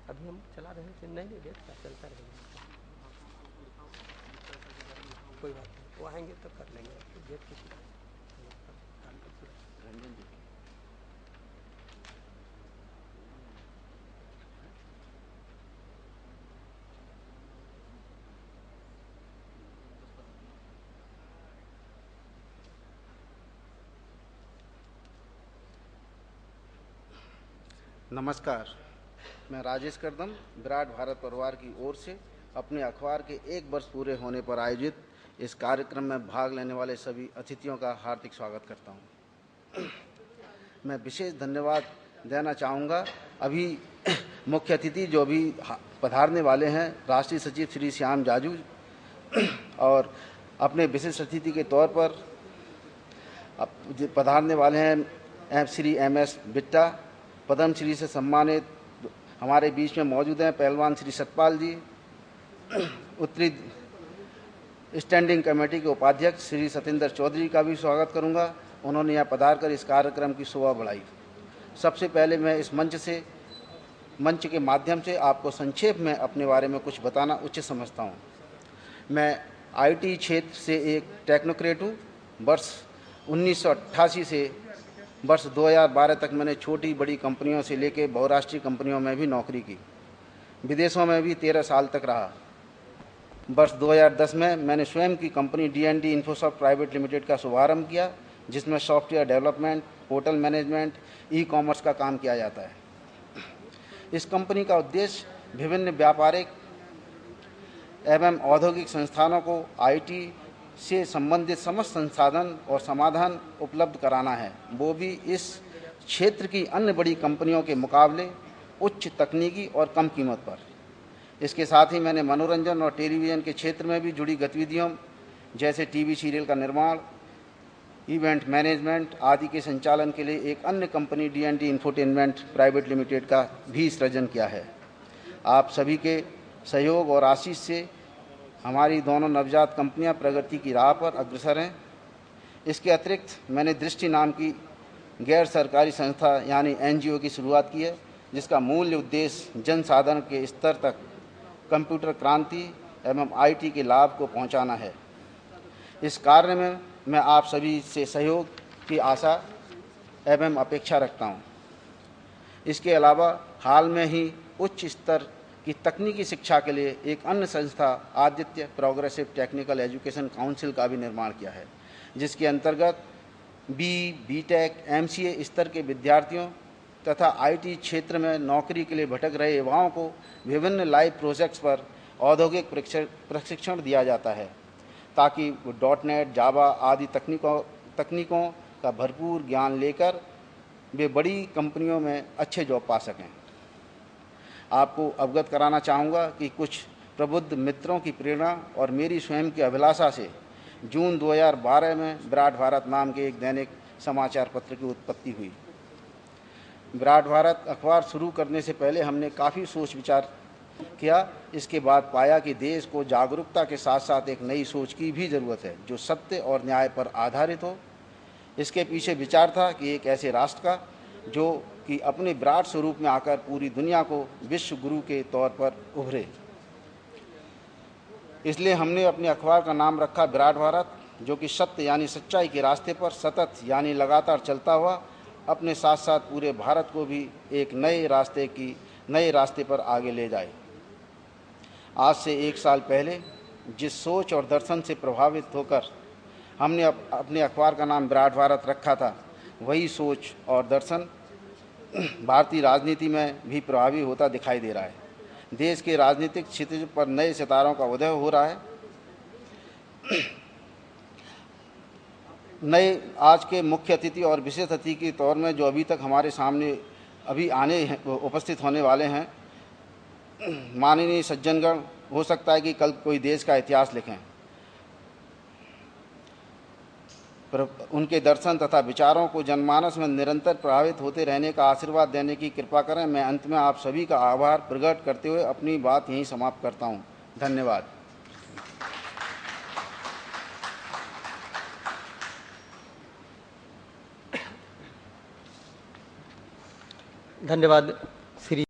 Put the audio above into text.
अभी हम चला रहे हैं चेन्नई में, डेट का चलता रहेगा, कोई बात नहीं, वो आएंगे तो कर लेंगे, डेट की रंजन जी। नमस्कार, मैं राजेश करदम विराट भारत परिवार की ओर से अपने अखबार के 1 वर्ष पूरे होने पर आयोजित इस कार्यक्रम में भाग लेने वाले सभी अतिथियों का हार्दिक स्वागत करता हूं। मैं विशेष धन्यवाद देना चाहूँगा अभी मुख्य अतिथि जो अभी पधारने वाले हैं, राष्ट्रीय सचिव श्री श्याम जाजू, और अपने विशिष्ट अतिथि के तौर पर पधारने वाले हैं श्री MS बिट्टा, पद्मश्री से सम्मानित हमारे बीच में मौजूद हैं पहलवान श्री सतपाल जी, उत्तरी स्टैंडिंग कमेटी के उपाध्यक्ष श्री सतेंद्र चौधरी का भी स्वागत करूंगा। उन्होंने यहाँ पधार कर इस कार्यक्रम की शोभा बढ़ाई। सबसे पहले मैं इस मंच के माध्यम से आपको संक्षेप में अपने बारे में कुछ बताना उचित समझता हूँ। मैं IT क्षेत्र से एक टेक्नोक्रेट हूँ। वर्ष 1988 से वर्ष 2012 तक मैंने छोटी बड़ी कंपनियों से लेकर बहुराष्ट्रीय कंपनियों में भी नौकरी की। विदेशों में भी 13 साल तक रहा। वर्ष 2010 में मैंने स्वयं की company D&D Infosoft private limited का शुभारंभ किया, जिसमें software development, hotel management, e-commerce का काम किया जाता है। इस कंपनी का उद्देश्य विभिन्न व्यापारिक एवं औद्योगिक संस्थानों को IT से संबंधित समस्त संसाधन और समाधान उपलब्ध कराना है, वो भी इस क्षेत्र की अन्य बड़ी कंपनियों के मुकाबले उच्च तकनीकी और कम कीमत पर। इसके साथ ही मैंने मनोरंजन और टेलीविज़न के क्षेत्र में भी जुड़ी गतिविधियों जैसे TV सीरियल का निर्माण, इवेंट मैनेजमेंट आदि के संचालन के लिए एक अन्य company D&D infotainment private limited का भी सृजन किया है। आप सभी के सहयोग और आशीष से हमारी दोनों नवजात कंपनियां प्रगति की राह पर अग्रसर हैं। इसके अतिरिक्त मैंने दृष्टि नाम की गैर सरकारी संस्था यानी NGO की शुरुआत की है, जिसका मूल उद्देश्य जन साधारण के स्तर तक कंप्यूटर क्रांति एवं IT के लाभ को पहुंचाना है। इस कार्य में मैं आप सभी से सहयोग की आशा एवं अपेक्षा रखता हूं। इसके अलावा हाल में ही उच्च स्तर की तकनीकी शिक्षा के लिए एक अन्य संस्था Aditya progressive technical education council का भी निर्माण किया है, जिसके अंतर्गत BTech, MCA स्तर के विद्यार्थियों तथा IT क्षेत्र में नौकरी के लिए भटक रहे युवाओं को विभिन्न लाइव प्रोजेक्ट्स पर औद्योगिक प्रशिक्षण दिया जाता है, ताकि वो .NET, जावा आदि तकनीकों का भरपूर ज्ञान लेकर वे बड़ी कंपनियों में अच्छे जॉब पा सकें। आपको अवगत कराना चाहूँगा कि कुछ प्रबुद्ध मित्रों की प्रेरणा और मेरी स्वयं की अभिलाषा से जून 2012 में विराट भारत नाम के एक दैनिक समाचार पत्र की उत्पत्ति हुई। विराट भारत अखबार शुरू करने से पहले हमने काफ़ी सोच विचार किया। इसके बाद पाया कि देश को जागरूकता के साथ साथ एक नई सोच की भी ज़रूरत है, जो सत्य और न्याय पर आधारित हो। इसके पीछे विचार था कि एक ऐसे राष्ट्र का जो कि अपने विराट स्वरूप में आकर पूरी दुनिया को विश्व गुरु के तौर पर उभरे। इसलिए हमने अपने अखबार का नाम रखा विराट भारत, जो कि सत्य यानी सच्चाई के रास्ते पर सतत यानी लगातार चलता हुआ अपने साथ साथ पूरे भारत को भी एक नए रास्ते पर आगे ले जाए। आज से 1 साल पहले जिस सोच और दर्शन से प्रभावित होकर हमने अपने अखबार का नाम विराट भारत रखा था, वही सोच और दर्शन भारतीय राजनीति में भी प्रभावी होता दिखाई दे रहा है। देश के राजनीतिक क्षितिज पर नए सितारों का उदय हो रहा है। नए आज के मुख्य अतिथि और विशेष अतिथि के तौर में जो अभी तक हमारे सामने उपस्थित होने वाले हैं, माननीय सज्जनगण, हो सकता है कि कल कोई देश का इतिहास लिखें। उनके दर्शन तथा विचारों को जनमानस में निरंतर प्रभावित होते रहने का आशीर्वाद देने की कृपा करें। मैं अंत में आप सभी का आभार प्रकट करते हुए अपनी बात यहीं समाप्त करता हूं। धन्यवाद। धन्यवाद श्री